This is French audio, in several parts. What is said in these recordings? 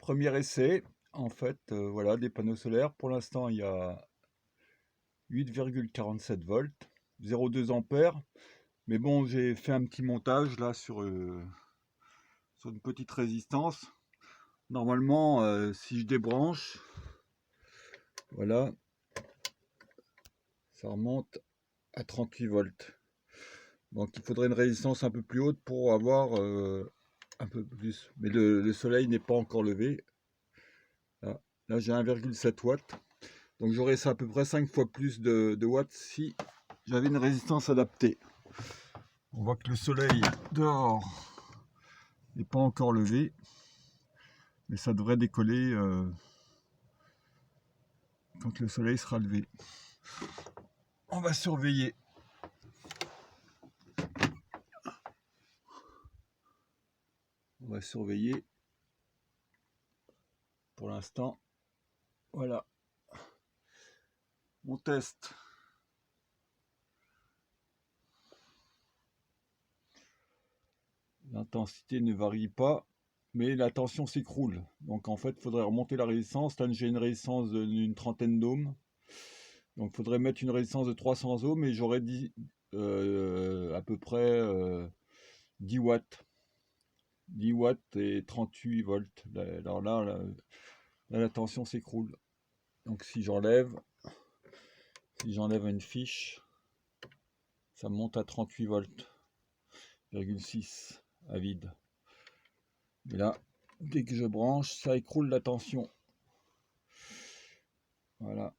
Premier essai, en fait, voilà, des panneaux solaires. Pour l'instant, il y a 8,47 volts, 0,2 ampères. Mais bon, j'ai fait un petit montage là sur une petite résistance. Normalement, si je débranche, voilà, ça remonte à 38 volts. Donc il faudrait une résistance un peu plus haute pour avoir un peu plus. Mais le soleil n'est pas encore levé. Là j'ai 1,7 watts. Donc j'aurais ça à peu près 5 fois plus de watts si j'avais une résistance adaptée. On voit que le soleil dehors n'est pas encore levé. Mais ça devrait décoller quand le soleil sera levé. On va surveiller. On va surveiller. Pour l'instant, voilà. On teste. L'intensité ne varie pas, mais la tension s'écroule. Donc en fait, il faudrait remonter la résistance. Là, j'ai une résistance d'une trentaine d'ohms. Donc il faudrait mettre une résistance de 300 ohms et j'aurais dit à peu près 10 watts. 10 watts et 38 volts. Alors là, la tension s'écroule. Donc si j'enlève une fiche, ça monte à 38 volts, 6 à vide. Et là, dès que je branche, ça écroule la tension. Voilà.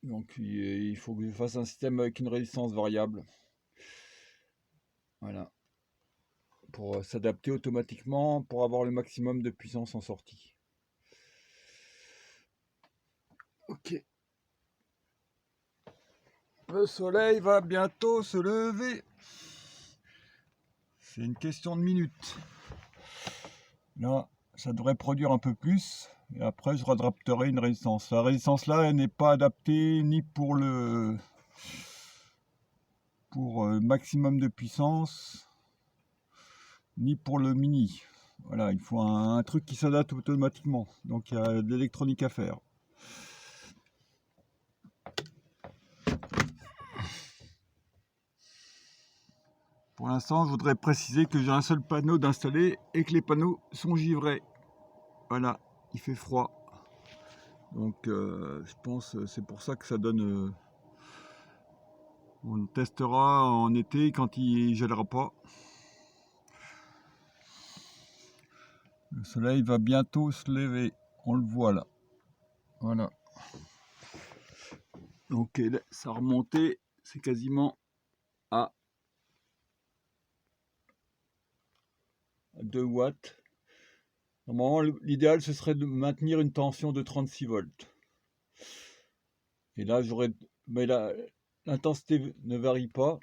Donc il faut que je fasse un système avec une résistance variable. Voilà. Pour s'adapter automatiquement, pour avoir le maximum de puissance en sortie. Ok. Le soleil va bientôt se lever. C'est une question de minutes. Là, ça devrait produire un peu plus. Et après, je rattraperai une résistance. La résistance là, elle n'est pas adaptée ni pour le maximum de puissance, ni pour le mini. Voilà, il faut un truc qui s'adapte automatiquement. Donc il y a de l'électronique à faire. Pour l'instant, je voudrais préciser que j'ai un seul panneau d'installer et que les panneaux sont givrés. Voilà, il fait froid. Donc je pense que c'est pour ça que ça donne... on testera en été quand il gèlera pas. Le soleil va bientôt se lever. On le voit là. Voilà. Donc ça a remonté, c'est quasiment à 2 watts. Normalement, l'idéal, ce serait de maintenir une tension de 36 volts. Et là, mais l'intensité ne varie pas.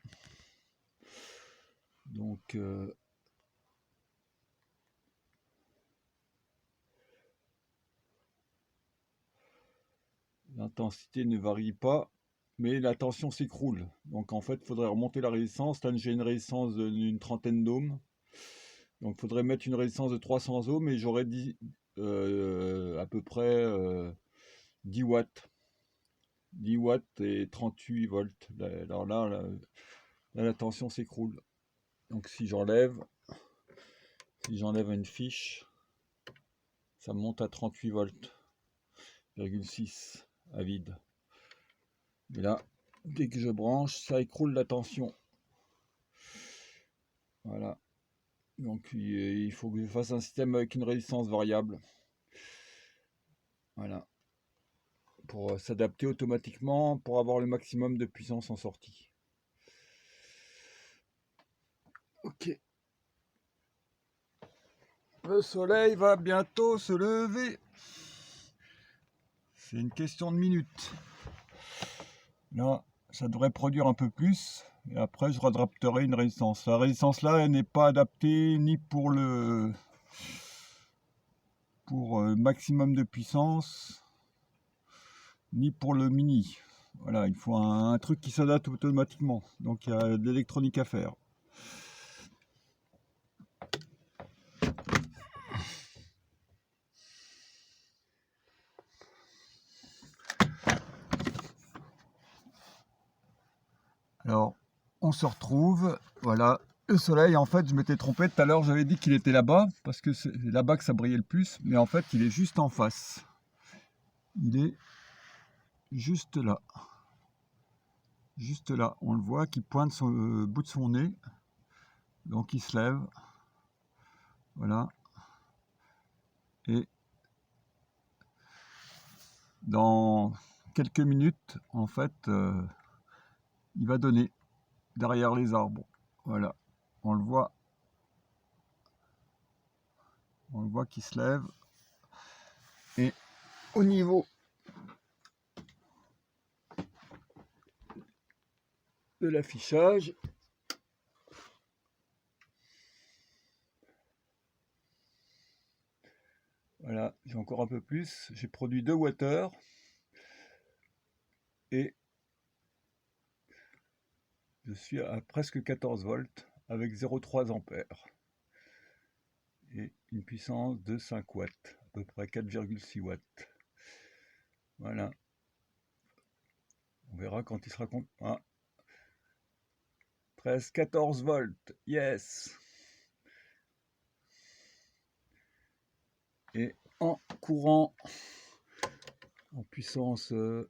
Donc, l'intensité ne varie pas, mais la tension s'écroule. Donc, en fait, il faudrait remonter la résistance. Là, j'ai une résistance d'une trentaine d'ohms. Donc, il faudrait mettre une résistance de 300 ohms et j'aurais dit à peu près 10 watts. 10 watts et 38 volts. Alors là, la tension s'écroule. Donc si j'enlève une fiche, ça monte à 38 volts, 6 à vide. Et là, dès que je branche, ça écroule la tension. Voilà. Donc il faut que je fasse un système avec une résistance variable. Voilà. Pour s'adapter automatiquement, pour avoir le maximum de puissance en sortie. Ok. Le soleil va bientôt se lever. C'est une question de minutes. Là, ça devrait produire un peu plus. Et après, je rattraperai une résistance. La résistance là, elle n'est pas adaptée ni pour le maximum de puissance, ni pour le mini. Voilà, il faut un truc qui s'adapte automatiquement. Donc il y a de l'électronique à faire. Alors, on se retrouve, voilà, le soleil, en fait, je m'étais trompé tout à l'heure, j'avais dit qu'il était là-bas, parce que c'est là-bas que ça brillait le plus, mais en fait, il est juste en face. Il est juste là. Juste là, on le voit qui pointe son bout de son nez, donc il se lève, voilà, et dans quelques minutes, en fait, il va donner derrière les arbres, voilà, on le voit qu'il se lève, et au niveau de l'affichage, voilà, j'ai encore un peu plus, j'ai produit 2 watts et je suis à presque 14 volts avec 0,3 ampères et une puissance de 5 watts, à peu près 4,6 watts. Voilà, on verra quand il sera compte. Ah, 13-14 volts, yes. Et en courant, en puissance de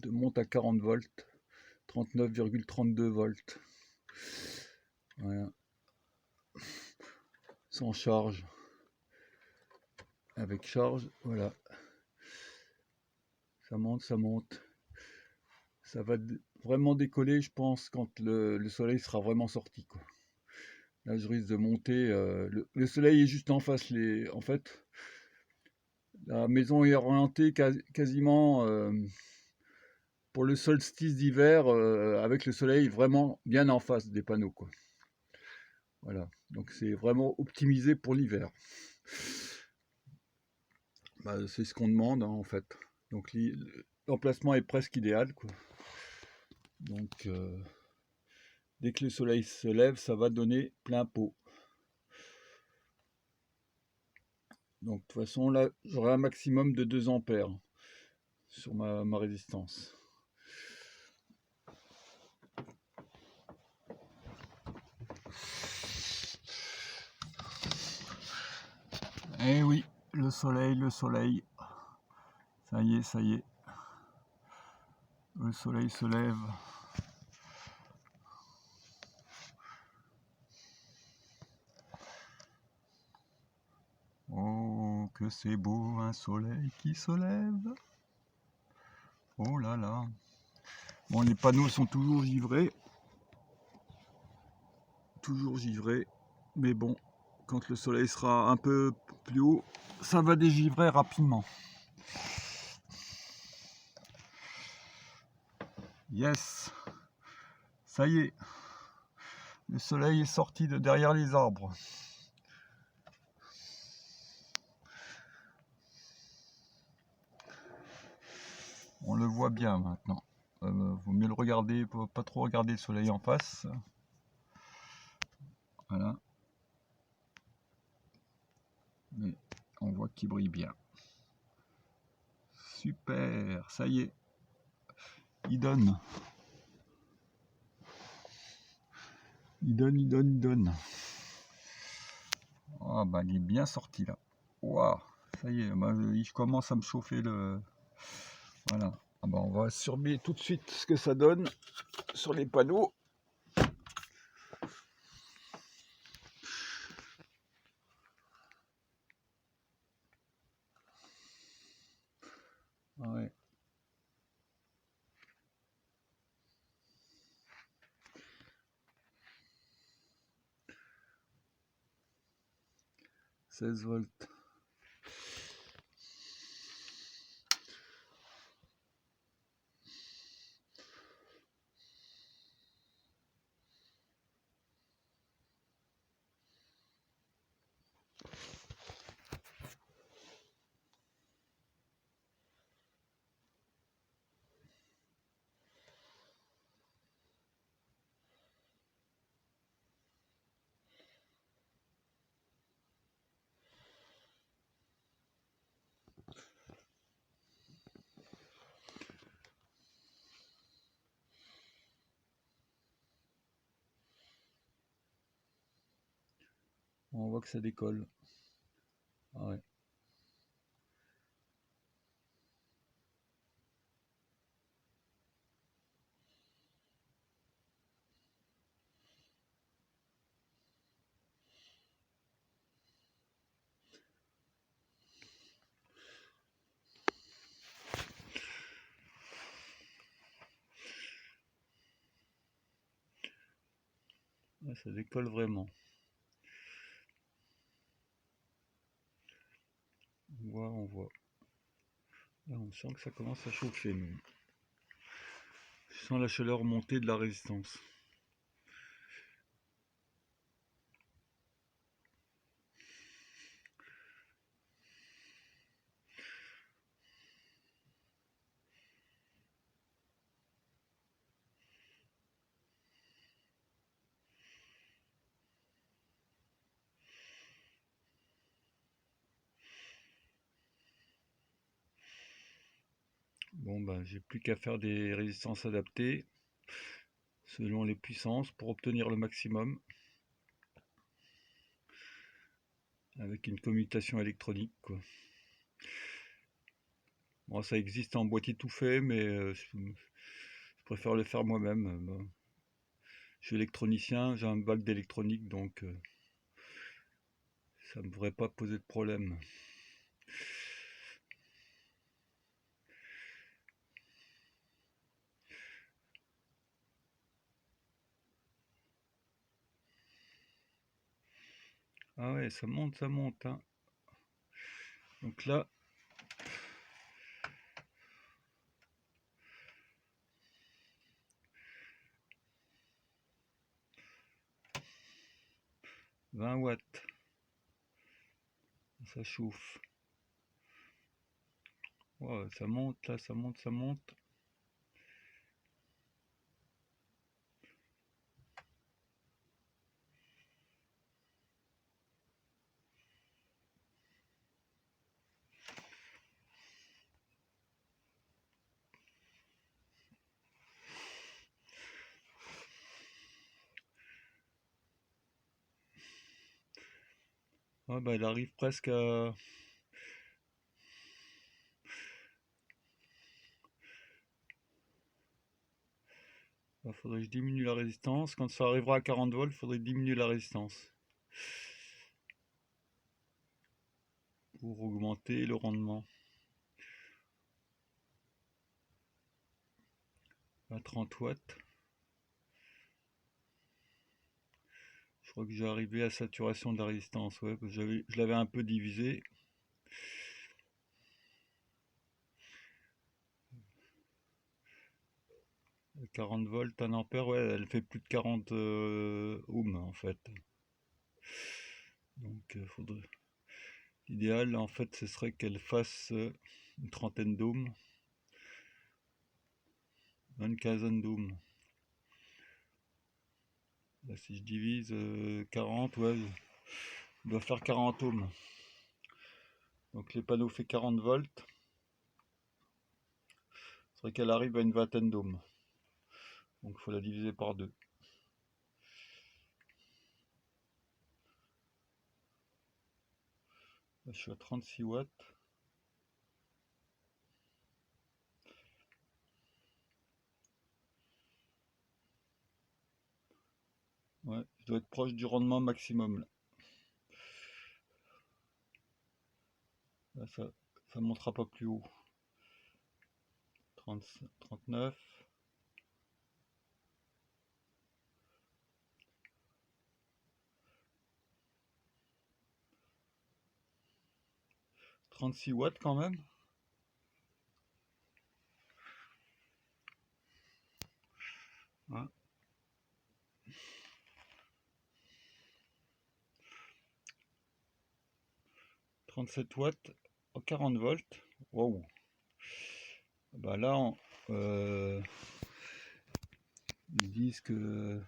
monte à 40 volts, 39,32 volts. Voilà. Sans charge. Avec charge, voilà. Ça monte, ça monte. Ça va vraiment décoller, je pense, quand le soleil sera vraiment sorti, quoi. Là, je risque de monter. Le soleil est juste en face. En fait, la maison est orientée quasiment pour le solstice d'hiver, avec le soleil vraiment bien en face des panneaux, quoi. Voilà. Donc, c'est vraiment optimisé pour l'hiver. Bah, c'est ce qu'on demande, hein, en fait. Donc, l'emplacement est presque idéal, quoi. Donc, dès que le soleil se lève, ça va donner plein pot. Donc de toute façon, là, j'aurai un maximum de 2 ampères sur ma résistance. Eh oui, le soleil, le soleil. Ça y est, ça y est. Le soleil se lève. Oh, que c'est beau, un soleil qui se lève. Oh là là. Bon, les panneaux sont toujours givrés. Toujours givrés. Mais bon, quand le soleil sera un peu plus haut, ça va dégivrer rapidement. Yes. Ça y est. Le soleil est sorti de derrière les arbres. On le voit bien maintenant. Vaut mieux le regarder, pas trop regarder le soleil en face. Voilà. Mais on voit qu'il brille bien. Super, ça y est. Il donne. Il donne, il donne, il donne. Ah bah il est bien sorti là. Waouh, ça y est, bah, il commence à me chauffer le. Voilà. Ah bah on va surveiller tout de suite ce que ça donne sur les panneaux. Ouais. « 16 volts. On voit que ça décolle. Ah ouais. Ouais, ça décolle vraiment. On voit. Là, on sent que ça commence à chauffer même. Je sens la chaleur monter de la résistance. Bon, ben, j'ai plus qu'à faire des résistances adaptées selon les puissances pour obtenir le maximum avec une commutation électronique, quoi. Bon, ça existe en boîtier tout fait, mais je préfère le faire moi-même. Bon, je suis électronicien, j'ai un bac d'électronique, donc ça ne devrait pas poser de problème. Ah ouais, ça monte, hein. Donc là, « 20 watts ». Ça chauffe. Ouais, ça monte, là, ça monte, ça monte. Ah bah, elle arrive presque à... Il faudrait que je diminue la résistance. Quand ça arrivera à 40 volts, il faudrait diminuer la résistance pour augmenter le rendement. À 30 watts. Je crois que j'ai arrivé à saturation de la résistance. Ouais, je l'avais un peu divisé. À 40 volts, 1 ampère, ouais, elle fait plus de 40 ohms en fait. Donc, l'idéal en fait, ce serait qu'elle fasse une trentaine d'ohms, une quinzaine d'ohms. Là, si je divise 40, ouais, il doit faire 40 ohms. Donc les panneaux fait 40 volts. Il faudrait qu'elle arrive à une vingtaine d'ohms. Donc il faut la diviser par 2. Là, je suis à 36 watts. Ouais, je dois être proche du rendement maximum là. Là, ça montera pas plus haut. 30, 39. 36 watts quand même. Ouais. 37 watts, 40 volts. Wow. Bah là, ils disent que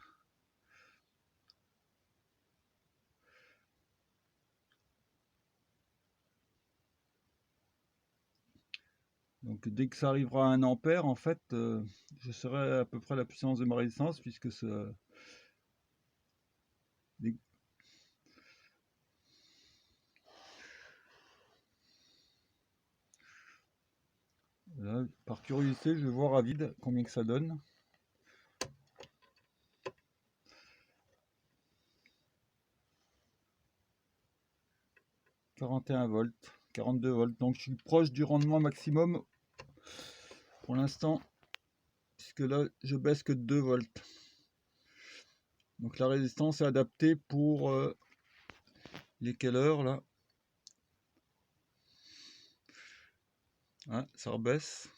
donc dès que ça arrivera à 1 ampère, en fait, je serai à peu près la puissance de ma résistance, puisque Là, par curiosité, je vais voir à vide combien que ça donne. « 41 volts, 42 volts. Donc je suis proche du rendement maximum pour l'instant, puisque là je baisse que de 2 volts. Donc la résistance est adaptée pour les quelle heure là. Hein, ça rebaisse.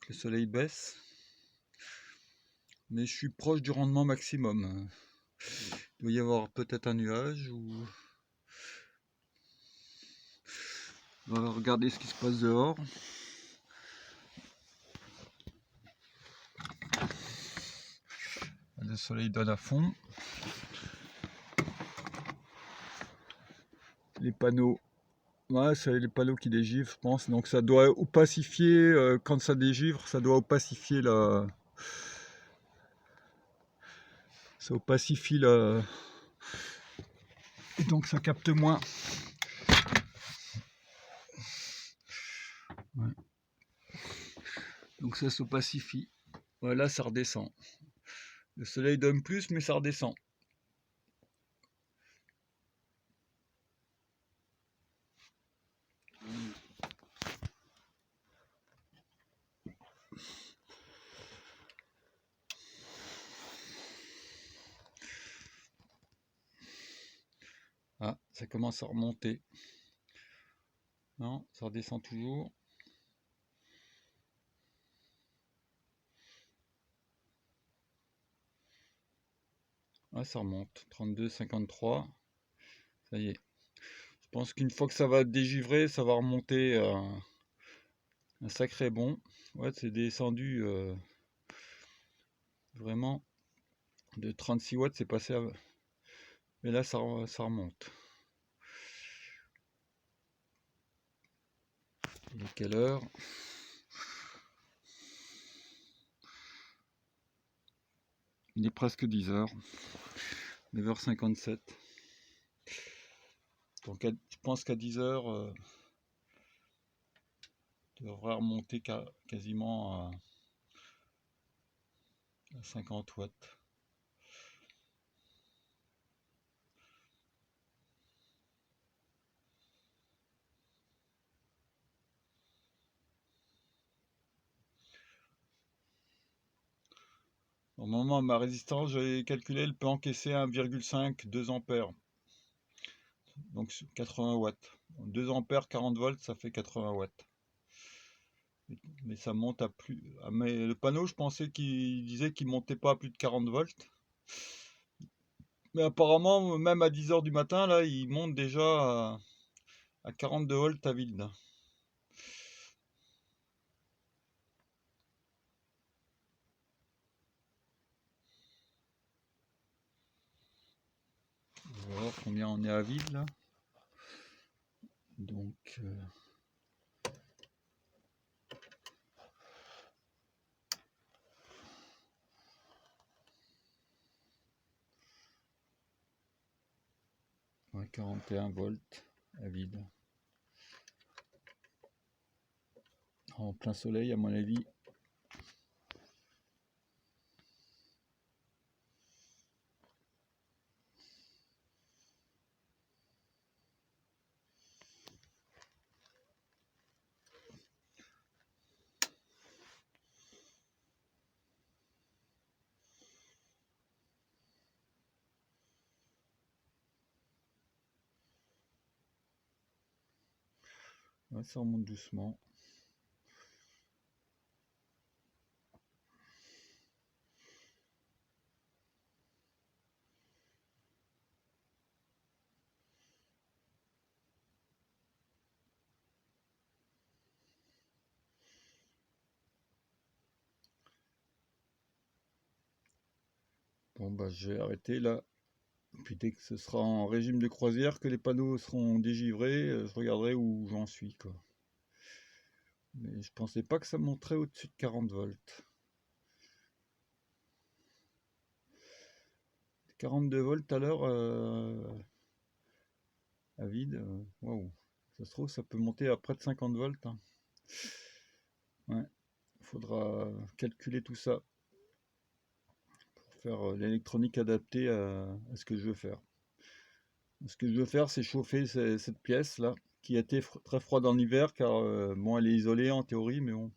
Le soleil baisse. Mais je suis proche du rendement maximum. Il doit y avoir peut-être un nuage ou... On va regarder ce qui se passe dehors. Le soleil donne à fond. Les panneaux, ouais, c'est les panneaux qui dégivent, je pense. Donc ça doit opacifier, quand ça dégivre, ça doit opacifier la... Ça opacifie la... Et donc ça capte moins. Ouais. Donc ça s'opacifie. Voilà, ça redescend. Le soleil donne plus, mais ça redescend. Ah, ça commence à remonter. Non, ça redescend toujours. Ah, ça remonte. 32, 53. Ça y est. Je pense qu'une fois que ça va dégivrer, ça va remonter un sacré bond. Ouais, c'est descendu vraiment de 36 watts, c'est passé à... Mais là, ça remonte. Il est quelle heure? Il est presque 10h. 9h57. Donc je pense qu'à 10h, il devrait remonter quasiment à 50 watts. Normalement, ma résistance, j'avais calculé, elle peut encaisser 1,5, 2 ampères. Donc 80 watts. 2 ampères, 40 volts, ça fait 80 watts. Mais ça monte à plus... mais le panneau, je pensais qu'il disait qu'il montait pas à plus de 40 volts. Mais apparemment, même à 10h du matin, là, il monte déjà à 42 volts à vide. On va voir combien on est à vide là. Donc 41 volts à vide. En plein soleil à mon avis. Ouais, ça remonte doucement. Bon bah je vais arrêter là. Puis dès que ce sera en régime de croisière, que les panneaux seront dégivrés, je regarderai où j'en suis quoi. Mais je pensais pas que ça monterait au-dessus de 40 volts. 42 volts à l'heure à vide, waouh. Ça se trouve, ça peut monter à près de 50 volts. Hein. Ouais, il faudra calculer tout ça pour faire l'électronique adaptée à ce que je veux faire. Ce que je veux faire, c'est chauffer cette pièce-là, qui a été très froide en hiver, car bon, elle est isolée en théorie, mais bon,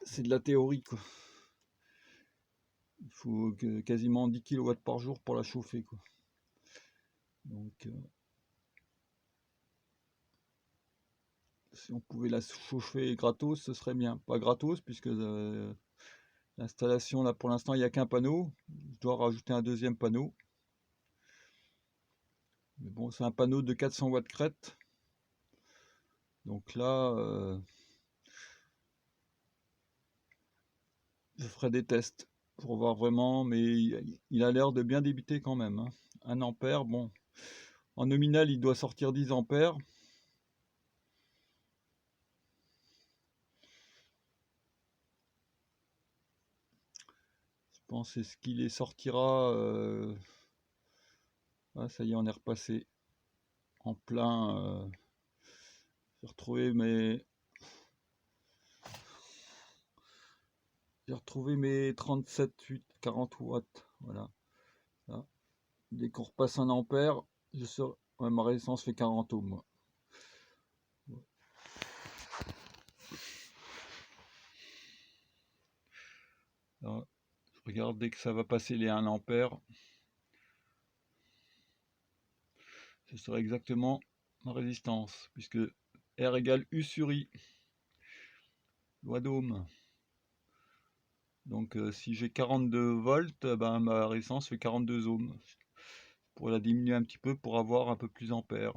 c'est de la théorie, quoi. Il faut quasiment 10 kW par jour pour la chauffer, quoi. Donc, si on pouvait la chauffer gratos, ce serait bien. Pas gratos, puisque l'installation, là, pour l'instant, il n'y a qu'un panneau. Je dois rajouter un deuxième panneau. Mais bon, c'est un panneau de 400 watts crête. Donc là, je ferai des tests pour voir vraiment, mais il a l'air de bien débiter quand même, hein. 1 ampère, bon, en nominal, il doit sortir 10 ampères. Je pense que c'est ce qu'il est sortira. Ah, ça y est, on est repassé en plein. J'ai retrouvé mes. J'ai retrouvé mes 37, 8, 40 watts. Voilà. Là. Dès qu'on repasse 1 ampère, ouais, ma résistance fait 40 ohms. Alors, je regarde dès que ça va passer les 1 ampère. Ce sera exactement ma résistance, puisque R égale U sur I, loi d'Ohm. Donc si j'ai 42 volts, ben, ma résistance fait 42 ohms. Je pourrais la diminuer un petit peu pour avoir un peu plus ampères.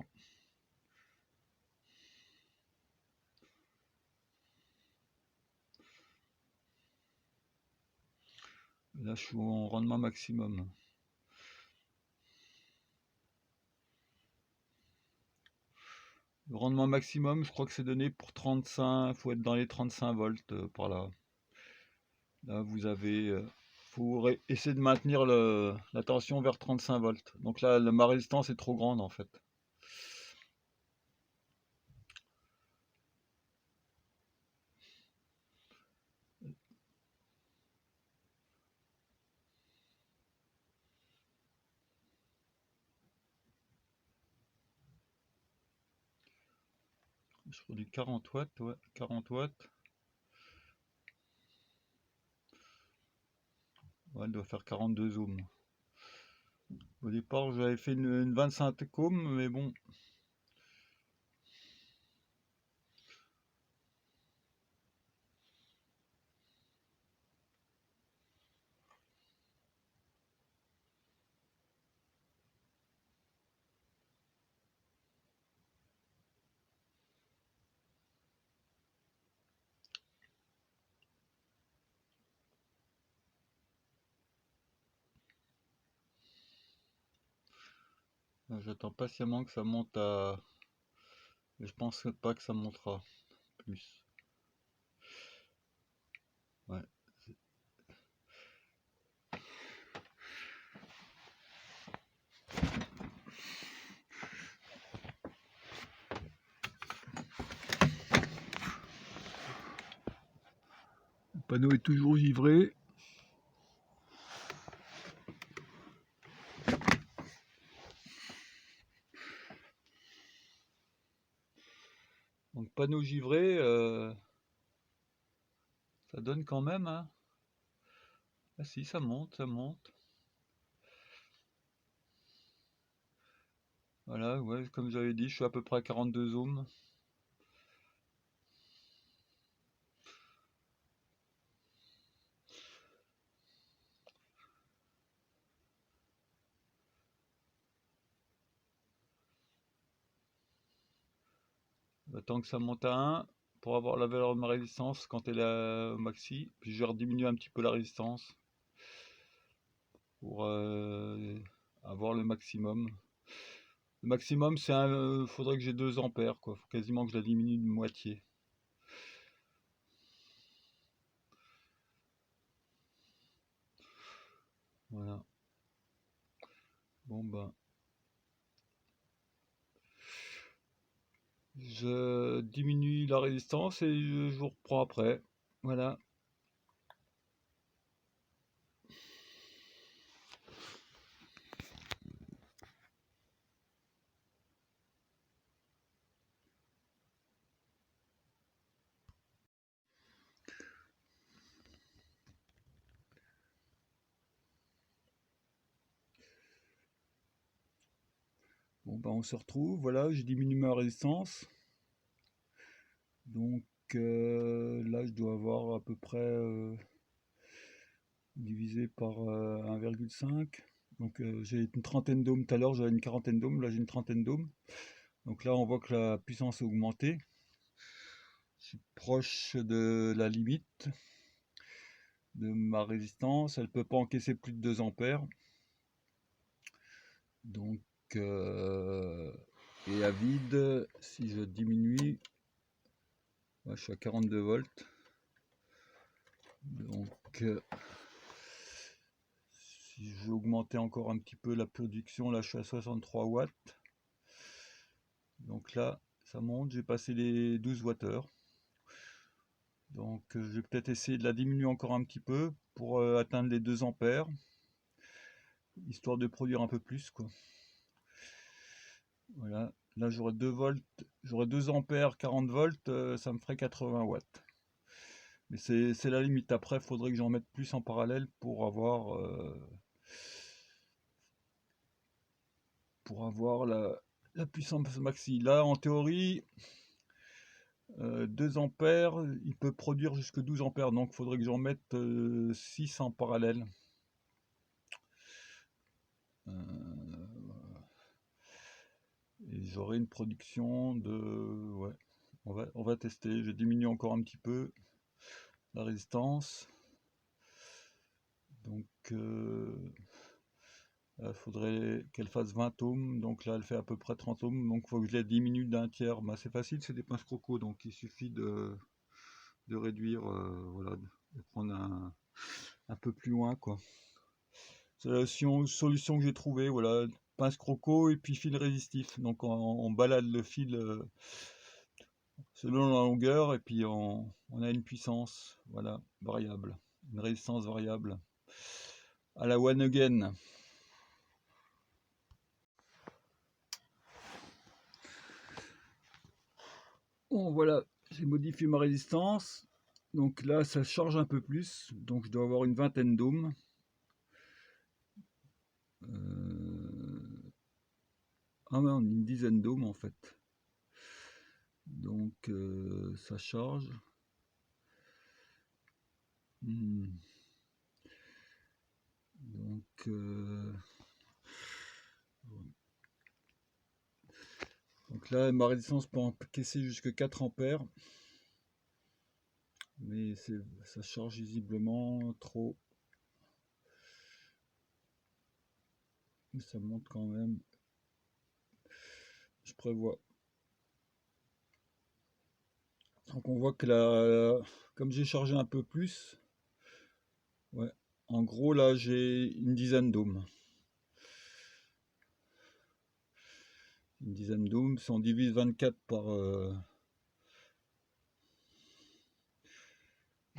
Là, je suis en rendement maximum. Le rendement maximum, je crois que c'est donné pour 35, il faut être dans les 35 volts par là. Là, vous avez, faut essayer de maintenir la tension vers 35 volts. Donc là, ma résistance est trop grande en fait. Je produis 40 watts, ouais, 40 watts. Ouais, elle doit faire 42 ohms. Au départ, j'avais fait une 25 ohms, mais bon. J'attends patiemment que ça monte à. Je pense pas que ça montera plus. Ouais. Le panneau est toujours givré. Donc panneau givré, ça donne quand même, hein. Ah si, ça monte, ça monte. Voilà, ouais, comme j'avais dit, je suis à peu près à 42 ohms. Tant que ça monte à 1 pour avoir la valeur de ma résistance quand elle est au maxi. Puis je vais rediminuer un petit peu la résistance pour avoir le maximum. Le maximum, c'est faudrait que j'ai 2 ampères, quoi. Faut quasiment que je la diminue de moitié. Voilà. Bon ben, je diminue la résistance et je vous reprends après. Voilà. Bon, ben on se retrouve. Voilà, j'ai diminué ma résistance. Donc là, je dois avoir à peu près divisé par 1,5. Donc j'ai une trentaine d'ohms tout à l'heure, j'avais une quarantaine d'ohms, là j'ai une trentaine d'ohms. Donc là, on voit que la puissance a augmenté. Je suis proche de la limite de ma résistance. Elle ne peut pas encaisser plus de 2 ampères. Donc, et à vide, si je diminue, là, je suis à 42 volts. Donc, si je veux augmenter encore un petit peu la production, là je suis à 63 watts. Donc là, ça monte, j'ai passé les 12 Wh. Donc je vais peut-être essayer de la diminuer encore un petit peu pour atteindre les 2 ampères, histoire de produire un peu plus, quoi. Voilà, là j'aurai 2 volts, j'aurai 2 ampères, 40 volts, ça me ferait 80 watts. Mais c'est la limite. Après, il faudrait que j'en mette plus en parallèle pour avoir la puissance maxi. Là, en théorie, 2 ampères, il peut produire jusque 12 ampères, donc il faudrait que j'en mette 6 en parallèle. Et j'aurai une production de... Ouais, on va tester. Je diminue encore un petit peu la résistance. Donc, il faudrait qu'elle fasse 20 ohms. Donc là, elle fait à peu près 30 ohms. Donc, il faut que je la diminue d'un tiers. Bah, c'est facile, c'est des pinces croco. Donc, il suffit de réduire, voilà, de prendre un peu plus loin, quoi. C'est la solution que j'ai trouvée. Voilà, pince croco et puis fil résistif. Donc, on balade le fil selon la longueur et puis on a une puissance, voilà, variable, une résistance variable à la one again. Bon, voilà, j'ai modifié ma résistance. Donc là, ça charge un peu plus. Donc je dois avoir une vingtaine d'ohms. Ah non, une dizaine d'ohms en fait. Donc ça charge. Donc là, ma résistance peut encaisser jusqu'à 4 ampères. Mais ça charge visiblement trop. Mais ça monte quand même. Je prévois. Donc on voit que comme j'ai chargé un peu plus, ouais, en gros là j'ai une dizaine d'ohms. Une dizaine d'ohms, si on divise 24 par...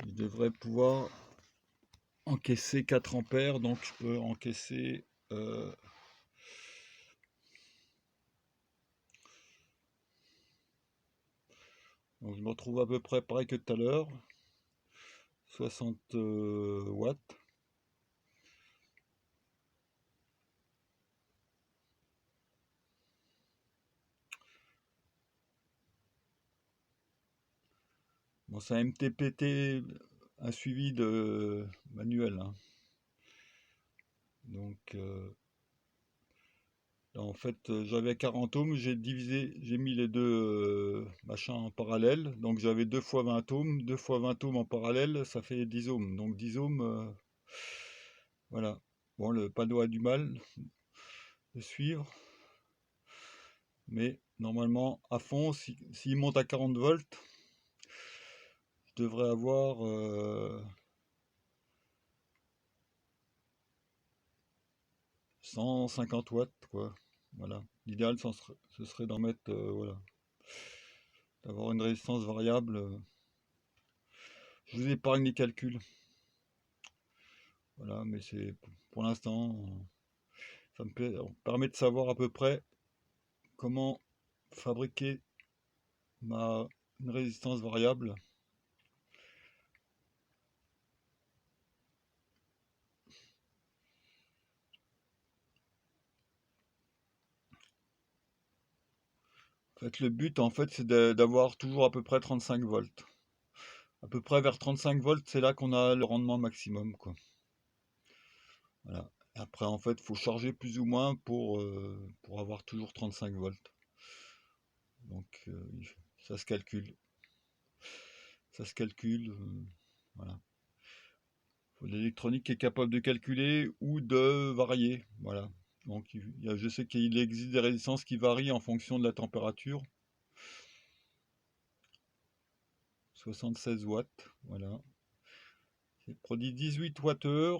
je devrais pouvoir encaisser 4 ampères, donc je peux encaisser... donc je me retrouve à peu près pareil que tout à l'heure, 60 watts. Bon, c'est un MTPT, un suivi de manuel, hein. Donc là, en fait, j'avais 40 ohms, j'ai mis les deux machins en parallèle. Donc j'avais 2 fois 20 ohms, 2 fois 20 ohms en parallèle, ça fait 10 ohms. Donc 10 ohms, voilà. Bon, le panneau a du mal de suivre. Mais normalement, à fond, s'il monte à 40 volts, je devrais avoir 150 watts, quoi. Voilà. L'idéal, ce serait d'en mettre, voilà. d'avoir une résistance variable. Je vous épargne les calculs. Voilà, mais c'est pour l'instant, ça me permet de savoir à peu près comment fabriquer une résistance variable. En fait, le but, en fait, c'est d'avoir toujours à peu près 35 volts. À peu près vers 35 volts, c'est là qu'on a le rendement maximum, quoi. Voilà. Après, en fait, il faut charger plus ou moins pour avoir toujours 35 volts. Donc, ça se calcule. Ça se calcule. Voilà. Faut de l'électronique qui est capable de calculer ou de varier. Voilà. Donc, je sais qu'il existe des résistances qui varient en fonction de la température. 76 watts, voilà. C'est produit 18 Wh.